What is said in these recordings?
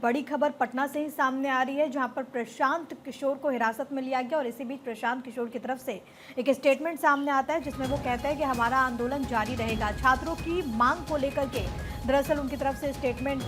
बड़ी खबर पटना से ही सामने आ रही है, जहां पर प्रशांत किशोर को हिरासत में लिया गया और इसी बीच प्रशांत किशोर की तरफ से एक स्टेटमेंट सामने आता है जिसमें वो कहते हैं कि हमारा आंदोलन जारी रहेगा। छात्रों की मांग को लेकर के दरअसल उनकी तरफ से स्टेटमेंट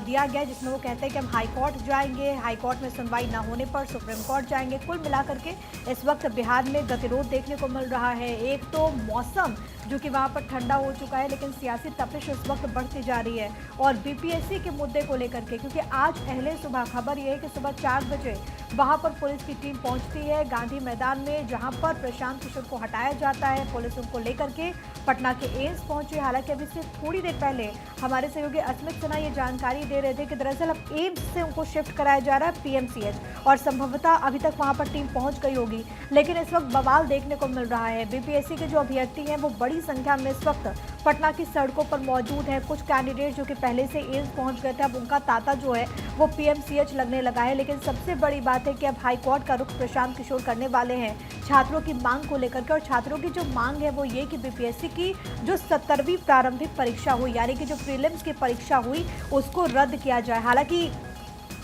दिया गया जिसमें वो कहते हैं कि हम हाई कोर्ट जाएंगे, हाई कोर्ट में सुनवाई न होने पर सुप्रीम कोर्ट जाएंगे। कुल मिलाकर के इस वक्त बिहार में गतिरोध देखने को मिल रहा है। एक तो मौसम जो कि वहां पर ठंडा हो चुका है, लेकिन सियासी तपिश इस वक्त बढ़ती जा रही है और बीपीएससी के मुद्दे को लेकर के, क्योंकि आज पहले सुबह खबर यह है कि सुबह 4 बजे वहां पर पुलिस की टीम पहुंचती है गांधी मैदान में, जहां पर प्रशांत किशोर को हटाया जाता है। पुलिस उनको लेकर के पटना के एम्स पहुंची। हालांकि अभी से थोड़ी देर पहले हमारे सहयोगी अस्मित सिन्हा ये जानकारी दे रहे थे कि दरअसल अब एम्स से उनको शिफ्ट कराया जा रहा है पीएमसीएच और संभवतः अभी तक वहां पर टीम पहुंच गई होगी, लेकिन इस वक्त बवाल देखने को मिल रहा है। बीपीएससी के जो अभ्यर्थी हैं वो बड़ी संख्या में इस वक्त पटना की सड़कों पर मौजूद है। कुछ कैंडिडेट जो कि पहले से एम्स पहुंच गए थे, अब उनका तांता जो है वो पीएमसीएच लगने लगा है। लेकिन सबसे बड़ी बात है कि अब हाईकोर्ट का रुख प्रशांत किशोर करने वाले हैं छात्रों की मांग को लेकर के, और छात्रों की जो मांग है वो ये कि बीपीएससी की जो 70वीं प्रारंभिक परीक्षा हुई, यानी कि जो प्रीलिम्स की परीक्षा हुई, उसको रद्द किया जाए। हालांकि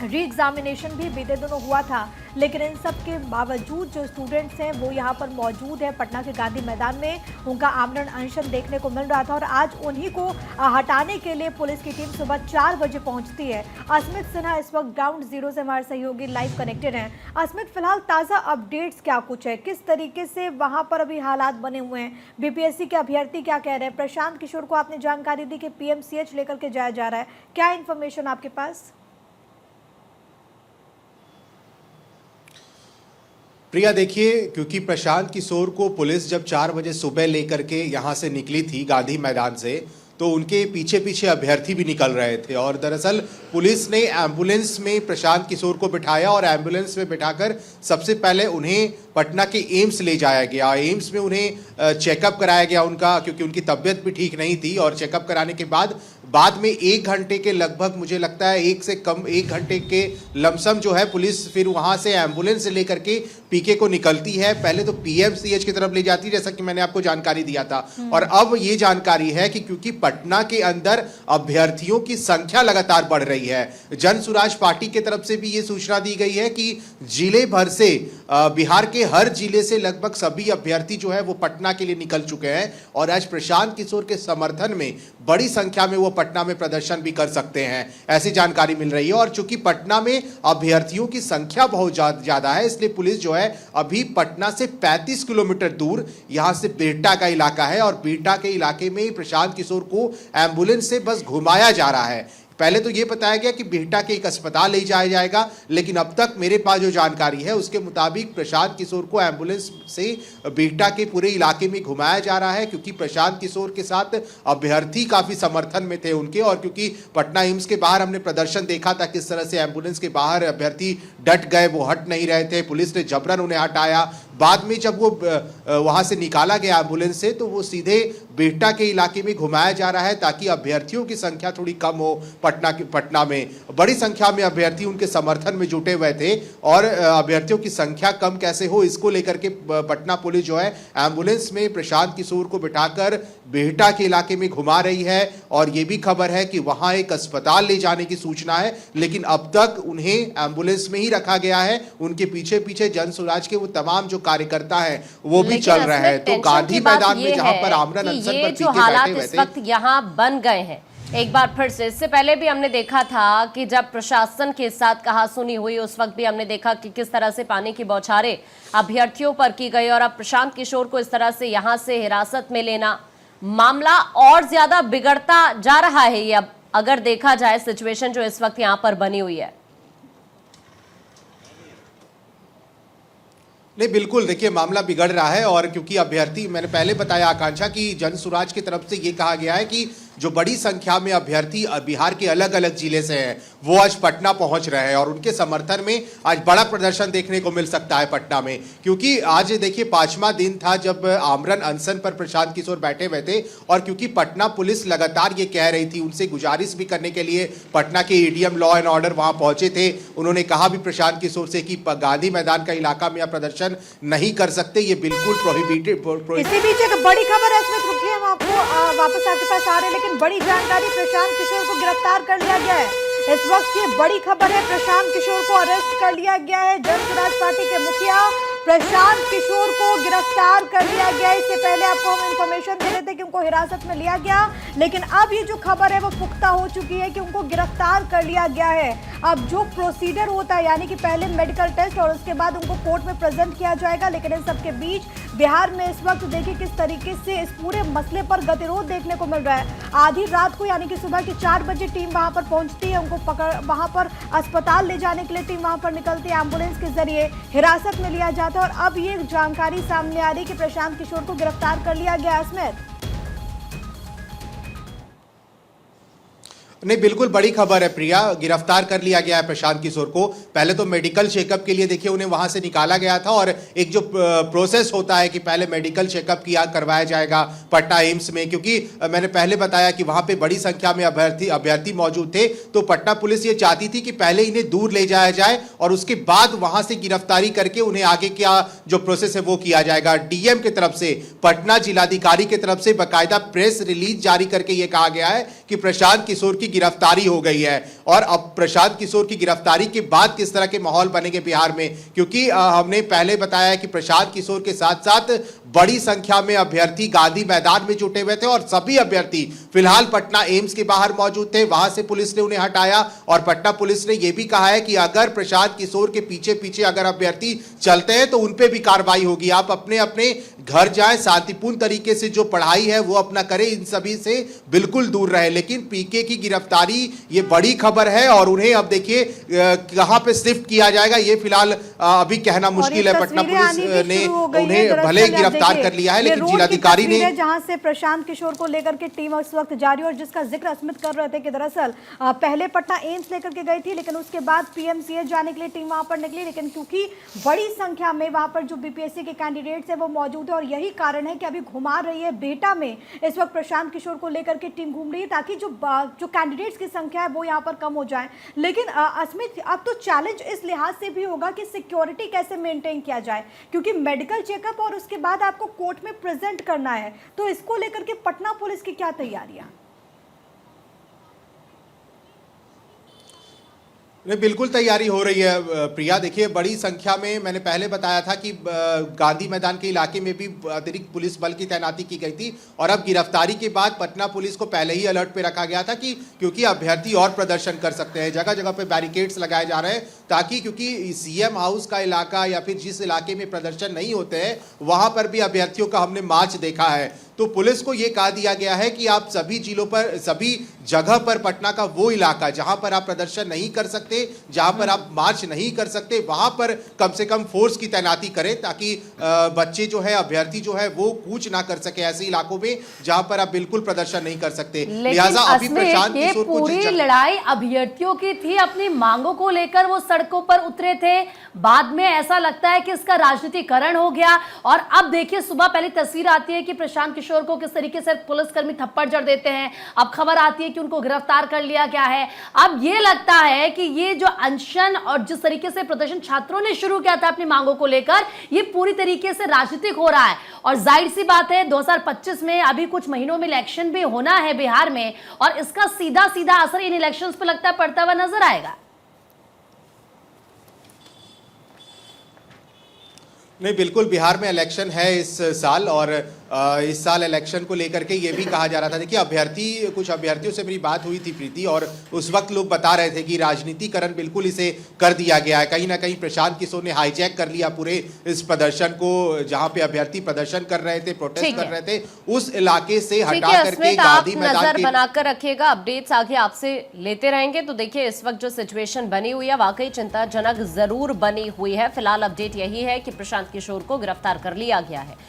री एग्जामिनेशन भी बीते दिनों हुआ था, लेकिन इन सब के बावजूद जो स्टूडेंट्स हैं वो यहाँ पर मौजूद है पटना के गांधी मैदान में। उनका आमरण अनशन देखने को मिल रहा था और आज उन्हीं को हटाने के लिए पुलिस की टीम सुबह 4 बजे पहुंचती है। अस्मित सिन्हा इस वक्त ग्राउंड जीरो से हमारे सहयोगी लाइव कनेक्टेड हैं। अस्मित, फिलहाल ताज़ा अपडेट्स क्या कुछ है, किस तरीके से वहाँ पर अभी हालात बने हुए हैं, बीपीएससी के अभ्यर्थी क्या कह रहे हैं? प्रशांत किशोर को आपने जानकारी दी कि पीएमसीएच लेकर के जाया जा रहा है, क्या इन्फॉर्मेशन आपके पास? प्रिया, देखिए, क्योंकि प्रशांत किशोर को पुलिस जब 4 बजे सुबह लेकर के यहाँ से निकली थी गांधी मैदान से, तो उनके पीछे पीछे अभ्यर्थी भी निकल रहे थे और दरअसल पुलिस ने एम्बुलेंस में प्रशांत किशोर को बिठाया और एम्बुलेंस में बिठाकर सबसे पहले उन्हें पटना के एम्स ले जाया गया। एम्स में उन्हें चेकअप कराया गया उनका, क्योंकि उनकी तबीयत भी ठीक नहीं थी, और चेकअप कराने के बाद में 1 घंटे के लगभग, मुझे लगता है 1 घंटे के लमसम जो है, पुलिस फिर वहां से एम्बुलेंस से लेकर के पीके को निकलती है। पहले तो पीएमसीएच की तरफ ले जाती है, जैसा कि मैंने आपको जानकारी दिया था, और अब ये जानकारी है कि क्योंकि पटना के अंदर अभ्यर्थियों की संख्या लगातार बढ़ रही है, जन सुराज पार्टी की तरफ से भी ये सूचना दी गई है कि जिले भर से, बिहार के हर जिले से लगभग सभी अभ्यर्थी जो है वो पटना के लिए निकल चुके हैं और आज प्रशांत किशोर के समर्थन में बड़ी संख्या में वो पटना में प्रदर्शन भी कर सकते हैं, ऐसी जानकारी मिल रही है। और चूंकि पटना में अभ्यर्थियों की संख्या बहुत ज्यादा है, इसलिए पुलिस जो है अभी पटना से 35 किलोमीटर दूर यहां से बिहटा का इलाका है और बिहटा के इलाके में प्रशांत किशोर को एम्बुलेंस से बस घुमाया जा रहा है। पहले तो ये बताया गया कि बिहटा के एक अस्पताल ले जाया जाएगा, लेकिन अब तक मेरे पास जो जानकारी है उसके मुताबिक प्रशांत किशोर को एम्बुलेंस से बिहटा के पूरे इलाके में घुमाया जा रहा है, क्योंकि प्रशांत किशोर के साथ अभ्यर्थी काफी समर्थन में थे उनके, और क्योंकि पटना एम्स के बाहर हमने प्रदर्शन देखा था किस तरह से एम्बुलेंस के बाहर अभ्यर्थी डट गए, वो हट नहीं रहे थे, पुलिस ने जबरन उन्हें हटाया। बाद में जब वो वहां से निकाला गया एम्बुलेंस से, तो वो सीधे बिहटा के इलाके में घुमाया जा रहा है ताकि अभ्यर्थियों की संख्या थोड़ी कम हो। पटना में बड़ी संख्या में अभ्यर्थी उनके समर्थन में जुटे हुए थे और अभ्यर्थियों की संख्या कम कैसे हो, इसको लेकर के पटना पुलिस जो है एम्बुलेंस में प्रशांत किशोर को बिठाकर बिहटा के इलाके में घुमा रही है। और ये भी खबर है कि वहां एक अस्पताल ले जाने की सूचना है, लेकिन अब तक उन्हें एम्बुलेंस में ही रखा गया है। उनके पीछे पीछे जन सुराज के वो तमाम जो कार्यकर्ता हैं वो भी चल रहे हैं। तो गांधी मैदान में जहां पर आमरण अनशन पर जो हालात इस वक्त यहाँ बन गए हैं, एक बार फिर से, इससे पहले भी हमने देखा था कि जब प्रशासन के साथ कहासुनी हुई, उस वक्त भी हमने देखा कि किस तरह से पानी की बौछारें अभ्यर्थियों पर की गई, और अब प्रशांत किशोर को इस तरह से यहां से हिरासत में लेना, मामला और ज्यादा बिगड़ता जा रहा है। ये अब अगर देखा जाए सिचुएशन जो इस वक्त यहां पर बनी हुई है। नहीं, बिल्कुल, देखिए, मामला बिगड़ रहा है, और क्योंकि अभ्यर्थी, मैंने पहले बताया आकांक्षा की जन सुराज की तरफ से ये कहा गया है कि जो बड़ी संख्या में अभ्यर्थी बिहार के अलग अलग जिले से हैं वो आज पटना पहुंच रहे हैं और उनके समर्थन में आज बड़ा प्रदर्शन देखने को मिल सकता है पटना में, क्योंकि आज देखिए 5वां दिन था जब आमरण अनशन पर प्रशांत किशोर बैठे हुए थे। और क्योंकि पटना पुलिस लगातार ये कह रही थी, उनसे गुजारिश भी करने के लिए पटना के एडीएम लॉ एंड ऑर्डर वहां पहुंचे थे, उन्होंने कहा भी प्रशांत किशोर से कि गांधी मैदान का इलाका में आप प्रदर्शन नहीं कर सकते, ये बिल्कुल प्रोहिबिटेड। इसी बीच एक बड़ी खबर है, इसमें रुकिए, हम आपको वापस आपके पास आ रहे हैं, लेकिन बड़ी जानकारी, प्रशांत किशोर को गिरफ्तार कर लिया गया है। इस वक्त की बड़ी खबर है, प्रशांत किशोर को अरेस्ट कर लिया गया है। जन स्वराज पार्टी के मुखिया प्रशांत किशोर को गिरफ्तार कर लिया गया। इससे पहले आपको हम इंफॉर्मेशन दे रहे थे कि उनको हिरासत में लिया गया, लेकिन अब ये जो खबर है वो पुख्ता हो चुकी है कि उनको गिरफ्तार कर लिया गया है। अब जो प्रोसीजर होता है, यानी कि पहले मेडिकल टेस्ट और उसके बाद उनको कोर्ट में प्रेजेंट किया जाएगा। लेकिन इन सबके बीच बिहार में इस वक्त देखिए किस तरीके से इस पूरे मसले पर गतिरोध देखने को मिल रहा है। आधी रात को यानी कि सुबह के 4 बजे टीम वहां पर पहुंचती है, उनको वहां पर अस्पताल ले जाने के लिए टीम वहां पर निकलती है, एम्बुलेंस के जरिए हिरासत में लिया जाता है। और अब ये जानकारी सामने आ रही है कि प्रशांत किशोर को गिरफ्तार कर लिया गया। इसमें नहीं, बिल्कुल बड़ी खबर है प्रिया, गिरफ्तार कर लिया गया है प्रशांत किशोर को। पहले तो मेडिकल चेकअप के लिए देखिए उन्हें वहां से निकाला गया था, और एक जो प्रोसेस होता है कि पहले मेडिकल चेकअप करवाया जाएगा पटना एम्स में, क्योंकि मैंने पहले बताया कि वहां पे बड़ी संख्या में अभ्यर्थी मौजूद थे। तो पटना पुलिस ये चाहती थी कि पहले इन्हें दूर ले जाया जाए और उसके बाद वहां से गिरफ्तारी करके उन्हें आगे क्या जो प्रोसेस है वो किया जाएगा। डीएम की तरफ से, पटना जिलाधिकारी की तरफ से बाकायदा प्रेस रिलीज जारी करके यह कहा गया है कि प्रशांत किशोर की गिरफ्तारी हो गई है। और अब प्रशांत किशोर की गिरफ्तारी के बाद किस तरह के माहौल बनेंगे बिहार में, क्योंकि हमने पहले बताया कि प्रशांत किशोर के साथ साथ बड़ी संख्या में अभ्यर्थी गांधी मैदान में जुटे हुए थे, और सभी अभ्यर्थी फिलहाल पटना एम्स के बाहर मौजूद थे। वहां से पुलिस ने उन्हें हटाया, और पटना पुलिस ने यह भी कहा है कि अगर प्रशांत किशोर के पीछे पीछे अगर अभ्यर्थी चलते हैं तो उनपे भी कार्रवाई होगी। आप अपने अपने घर जाएं, शांतिपूर्ण तरीके से जो पढ़ाई है वो अपना करें, इन सभी से बिल्कुल दूर रहे। लेकिन पीके की गिरफ्तारी ये बड़ी खबर है, और उन्हें अब देखिए कहां पे शिफ्ट किया जाएगा ये फिलहाल अभी कहना मुश्किल है। पटना पुलिस ने उन्हें भले गिरफ्तार कर लिया है, लेकिन जिलाधिकारी ने, जहां से प्रशांत किशोर को लेकर के टीम इस वक्त जारी, और जिसका जिक्र अस्मित कर रहे थे कि दरअसल पहले पटना एम्स लेकर के गई थी, लेकिन उसके बाद पीएमसीएच जाने के लिए टीम वहां पर निकली। लेकिन क्योंकि बड़ी संख्या में वहां पर जो बीपीएससी के कैंडिडेट्स है वो मौजूद है, और यही कारण है कि अभी घुमा रही है बेटा में इस वक्त प्रशांत किशोर को लेकर के टीम घूम रही है, ताकि जो कैंडिडेट्स की संख्या है वो यहाँ पर कम हो जाए। लेकिन अस्मित अब तो चैलेंज इस लिहाज से भी होगा कि सिक्योरिटी कैसे मेंटेन किया जाए, क्योंकि मेडिकल चेकअप और उसके बाद आपको कोर्ट में प्रेजेंट करना है। तो इसको लेकर के पटना पुलिस की क्या तैयारियां? नहीं, बिल्कुल तैयारी हो रही है प्रिया। देखिए बड़ी संख्या में, मैंने पहले बताया था कि गांधी मैदान के इलाके में भी अतिरिक्त पुलिस बल की तैनाती की गई थी, और अब गिरफ्तारी के बाद पटना पुलिस को पहले ही अलर्ट पे रखा गया था कि क्योंकि अभ्यर्थी और प्रदर्शन कर सकते हैं, जगह जगह पे बैरिकेड्स लगाए जा रहे हैं, ताकि क्योंकि सीएम हाउस का इलाका या फिर जिस इलाके में प्रदर्शन नहीं होते हैं वहां पर भी अभ्यर्थियों का हमने मार्च देखा है। तो पुलिस को यह कहा दिया गया है कि आप सभी जिलों पर, सभी जगह पर पटना का वो इलाका जहां पर आप प्रदर्शन नहीं कर सकते, जहां पर आप मार्च नहीं कर सकते, वहां पर कम से कम फोर्स की तैनाती करें, ताकि बच्चे जो है, अभ्यर्थी जो है वो कूच ना कर सके ऐसे इलाकों में जहां पर आप बिल्कुल प्रदर्शन नहीं कर सकते। लिहाजा अभी प्रशांत किशोर को पूरी लड़ाई अभ्यर्थियों की थी, अपनी मांगों को लेकर वो सड़कों पर उतरे थे। बाद में ऐसा लगता है कि इसका राजनीतिकरण हो गया, और अब देखिए सुबह पहली तस्वीर आती है कि प्रशांत किशोर को किस तरीके से पुलिसकर्मी थप्पड़ जड़ देते हैं। अब खबर आती है कि उनको गिरफ्तार कर लिया गया है। अब ये लगता है कि ये जो अनशन और जिस तरीके से प्रदर्शन छात्रों ने शुरू किया था अपनी मांगों को लेकर, ये पूरी तरीके से राजनीतिक हो रहा है। और जाहिर सी बात है 2025 में अभी कुछ महीनों में इलेक्शन भी होना है बिहार में, और इसका सीधा सीधा असर इन इलेक्शंस पर लगता है पड़ता हुआ नजर आएगा। नहीं, बिल्कुल बिहार में इलेक्शन है इस साल, और इस साल इलेक्शन को लेकर के ये भी कहा जा रहा था। देखिए कुछ अभ्यर्थियों से मेरी बात हुई थी प्रीति, और उस वक्त लोग बता रहे थे कि राजनीतिकरण बिल्कुल इसे कर दिया गया है। कहीं ना कहीं प्रशांत किशोर ने हाईजैक कर लिया पूरे इस प्रदर्शन को, जहां पे अभ्यर्थी प्रदर्शन कर रहे थे, प्रोटेस्ट कर रहे थे, उस इलाके से हटा करके गांधी मैदान नजर बनाकर रखिएगा, अपडेट्स आगे आपसे लेते रहेंगे। तो देखिए इस वक्त जो सिचुएशन बनी हुई है वाकई चिंताजनक जरूर बनी हुई है। फिलहाल अपडेट यही है कि प्रशांत किशोर को गिरफ्तार कर लिया गया है।